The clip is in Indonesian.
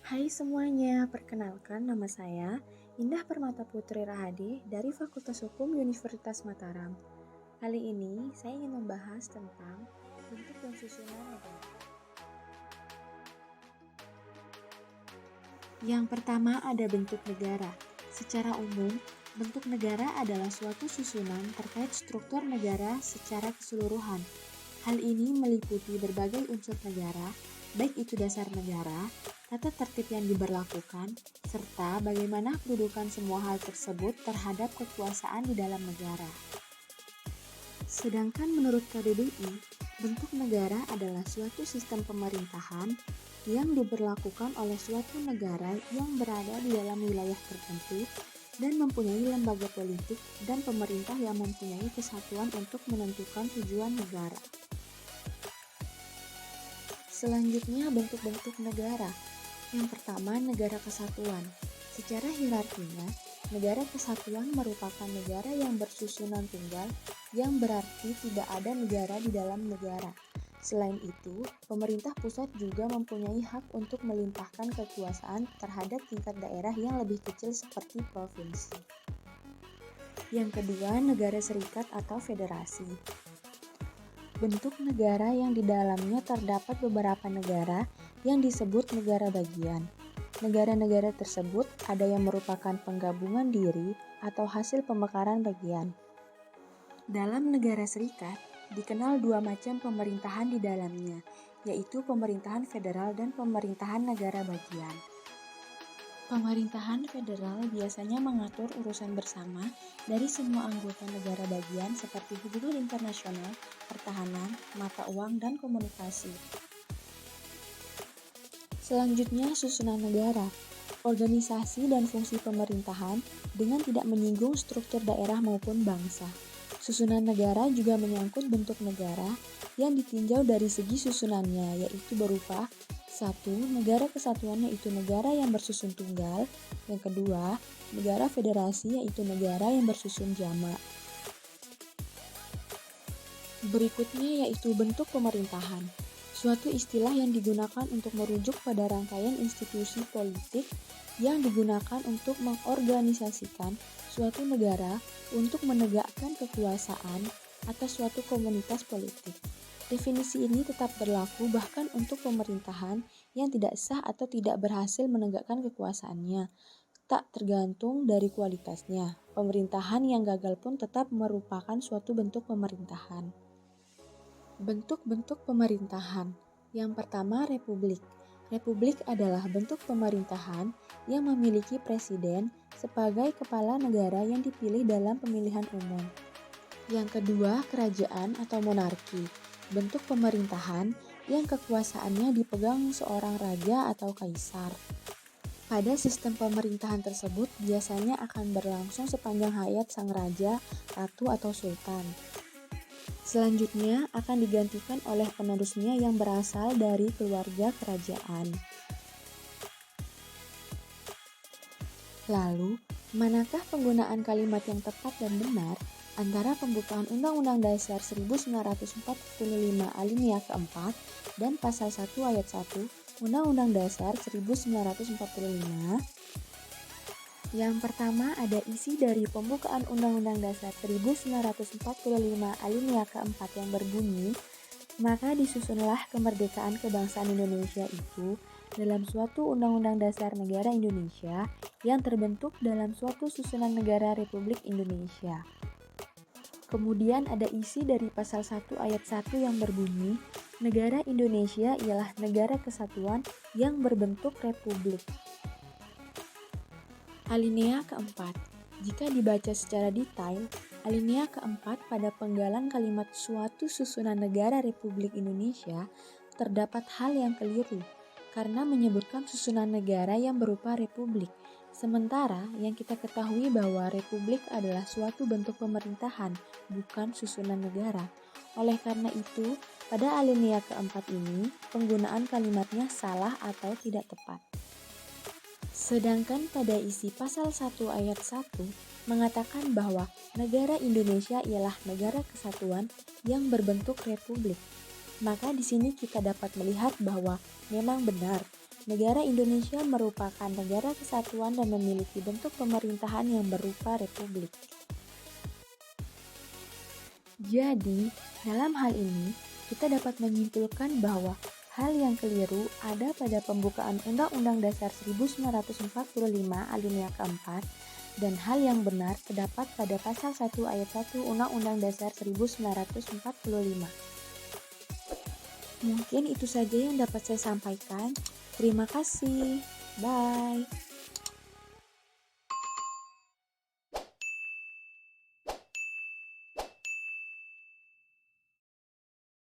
Hai semuanya, perkenalkan nama saya Indah Permata Putri Rahadi dari Fakultas Hukum Universitas Mataram. Kali ini saya ingin membahas tentang bentuk dan susunan negara. Yang pertama ada bentuk negara. Secara umum, bentuk negara adalah suatu susunan terkait struktur negara secara keseluruhan. Hal ini meliputi berbagai unsur negara, baik itu dasar negara, tata tertib yang diberlakukan, serta bagaimana kedudukan semua hal tersebut terhadap kekuasaan di dalam negara. Sedangkan menurut KBBI, bentuk negara adalah suatu sistem pemerintahan yang diberlakukan oleh suatu negara yang berada di dalam wilayah tertentu dan mempunyai lembaga politik dan pemerintah yang mempunyai kesatuan untuk menentukan tujuan negara. Selanjutnya bentuk-bentuk negara. Yang pertama, negara kesatuan. Secara hierarkinya, negara kesatuan merupakan negara yang bersusunan tunggal, yang berarti tidak ada negara di dalam negara. Selain itu, pemerintah pusat juga mempunyai hak untuk melimpahkan kekuasaan terhadap tingkat daerah yang lebih kecil seperti provinsi. Yang kedua, negara serikat atau federasi. Bentuk negara yang di dalamnya terdapat beberapa negara yang disebut negara bagian. Negara-negara tersebut ada yang merupakan penggabungan diri atau hasil pemekaran bagian. Dalam negara serikat, dikenal dua macam pemerintahan di dalamnya, yaitu pemerintahan federal dan pemerintahan negara bagian. Pemerintahan federal biasanya mengatur urusan bersama dari semua anggota negara bagian seperti hubungan internasional, pertahanan, mata uang, dan komunikasi. Selanjutnya, susunan negara, organisasi dan fungsi pemerintahan dengan tidak menyinggung struktur daerah maupun bangsa. Susunan negara juga menyangkut bentuk negara yang ditinjau dari segi susunannya, yaitu berupa 1. Negara kesatuan yaitu negara yang bersusun tunggal. Yang kedua, negara federasi yaitu negara yang bersusun jamak. Berikutnya yaitu bentuk pemerintahan. Suatu istilah yang digunakan untuk merujuk pada rangkaian institusi politik yang digunakan untuk mengorganisasikan suatu negara untuk menegakkan kekuasaan atas suatu komunitas politik. Definisi ini tetap berlaku bahkan untuk pemerintahan yang tidak sah atau tidak berhasil menegakkan kekuasaannya. Tak tergantung dari kualitasnya, pemerintahan yang gagal pun tetap merupakan suatu bentuk pemerintahan. Bentuk-bentuk pemerintahan. Yang pertama, republik. Republik adalah bentuk pemerintahan yang memiliki presiden sebagai kepala negara yang dipilih dalam pemilihan umum. Yang kedua, kerajaan atau monarki. Bentuk pemerintahan yang kekuasaannya dipegang seorang raja atau kaisar. Pada sistem pemerintahan tersebut biasanya akan berlangsung sepanjang hayat sang raja, ratu atau sultan. Selanjutnya akan digantikan oleh penerusnya yang berasal dari keluarga kerajaan. Lalu, manakah penggunaan kalimat yang tepat dan benar antara pembukaan Undang-Undang Dasar 1945 alinea keempat dan Pasal 1 Ayat 1 Undang-Undang Dasar 1945? Yang pertama ada isi dari pembukaan Undang-Undang Dasar 1945 alinea keempat yang berbunyi, maka disusunlah kemerdekaan kebangsaan Indonesia itu dalam suatu Undang-Undang Dasar Negara Indonesia yang terbentuk dalam suatu susunan negara Republik Indonesia. Kemudian ada isi dari pasal 1 ayat 1 yang berbunyi, negara Indonesia ialah negara kesatuan yang berbentuk republik. Alinea keempat. Jika dibaca secara detail, alinea keempat pada penggalan kalimat suatu susunan negara Republik Indonesia terdapat hal yang keliru karena menyebutkan susunan negara yang berupa republik. Sementara yang kita ketahui bahwa republik adalah suatu bentuk pemerintahan, bukan susunan negara. Oleh karena itu, pada alinea keempat ini, penggunaan kalimatnya salah atau tidak tepat. Sedangkan pada isi pasal 1 ayat 1 mengatakan bahwa negara Indonesia ialah negara kesatuan yang berbentuk republik. Maka di sini kita dapat melihat bahwa memang benar Negara Indonesia merupakan negara kesatuan dan memiliki bentuk pemerintahan yang berupa republik. Jadi, dalam hal ini, kita dapat menyimpulkan bahwa hal yang keliru ada pada pembukaan Undang-Undang Dasar 1945 alinea keempat dan hal yang benar terdapat pada pasal 1 ayat 1 Undang-Undang Dasar 1945. Mungkin itu saja yang dapat saya sampaikan. Terima kasih. Bye.